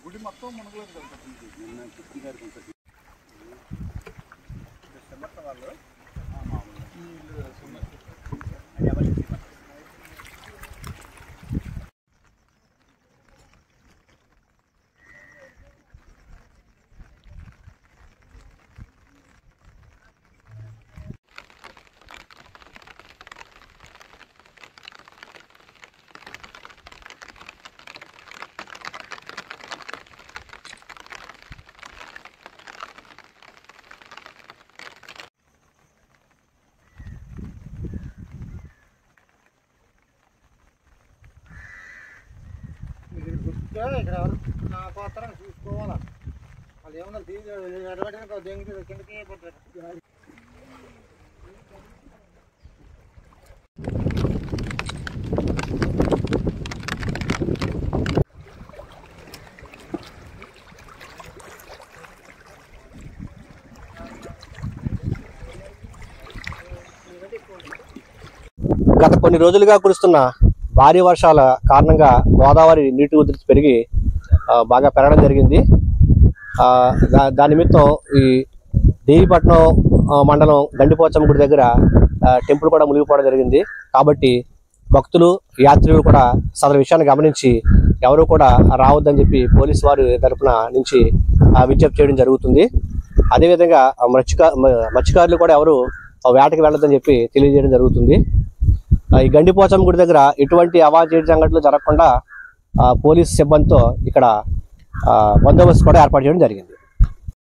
గుడి మొత్తం మునగలేదు వాళ్ళు ఇక్కడ నా కోతరం చూసుకోవాలా వాళ్ళు ఏమన్నా ఎడబెట్టిన దెంగి కిందకి పోతారు. గత కొన్ని రోజులుగా కురుస్తున్న భారీ వర్షాల కారణంగా గోదావరి నీటి ఉధృతి పెరిగి బాగా పెరగడం జరిగింది. దాని నిమిత్తం ఈ దేవీపట్నం మండలం గండిపోచమ్మ గుడి దగ్గర టెంపుల్ కూడా మునిగిపోవడం జరిగింది. కాబట్టి భక్తులు యాత్రికులు కూడా సదరు విషయాన్ని గమనించి ఎవరు కూడా రావద్దని చెప్పి పోలీసు వారి తరఫున నుంచి విజ్ఞప్తి చేయడం జరుగుతుంది. అదేవిధంగా మత్స్యకారులు కూడా ఎవరు వేటకి వెళ్ళొద్దని చెప్పి తెలియజేయడం జరుగుతుంది. ఈ గండిపోచమ్మ గుడి దగ్గర ఎటువంటి అవాంఛనీయ సంఘటనలు జరగకుండా పోలీసు సిబ్బందితో ఇక్కడ బందోబస్తు కూడా ఏర్పాటు చేయడం జరిగింది.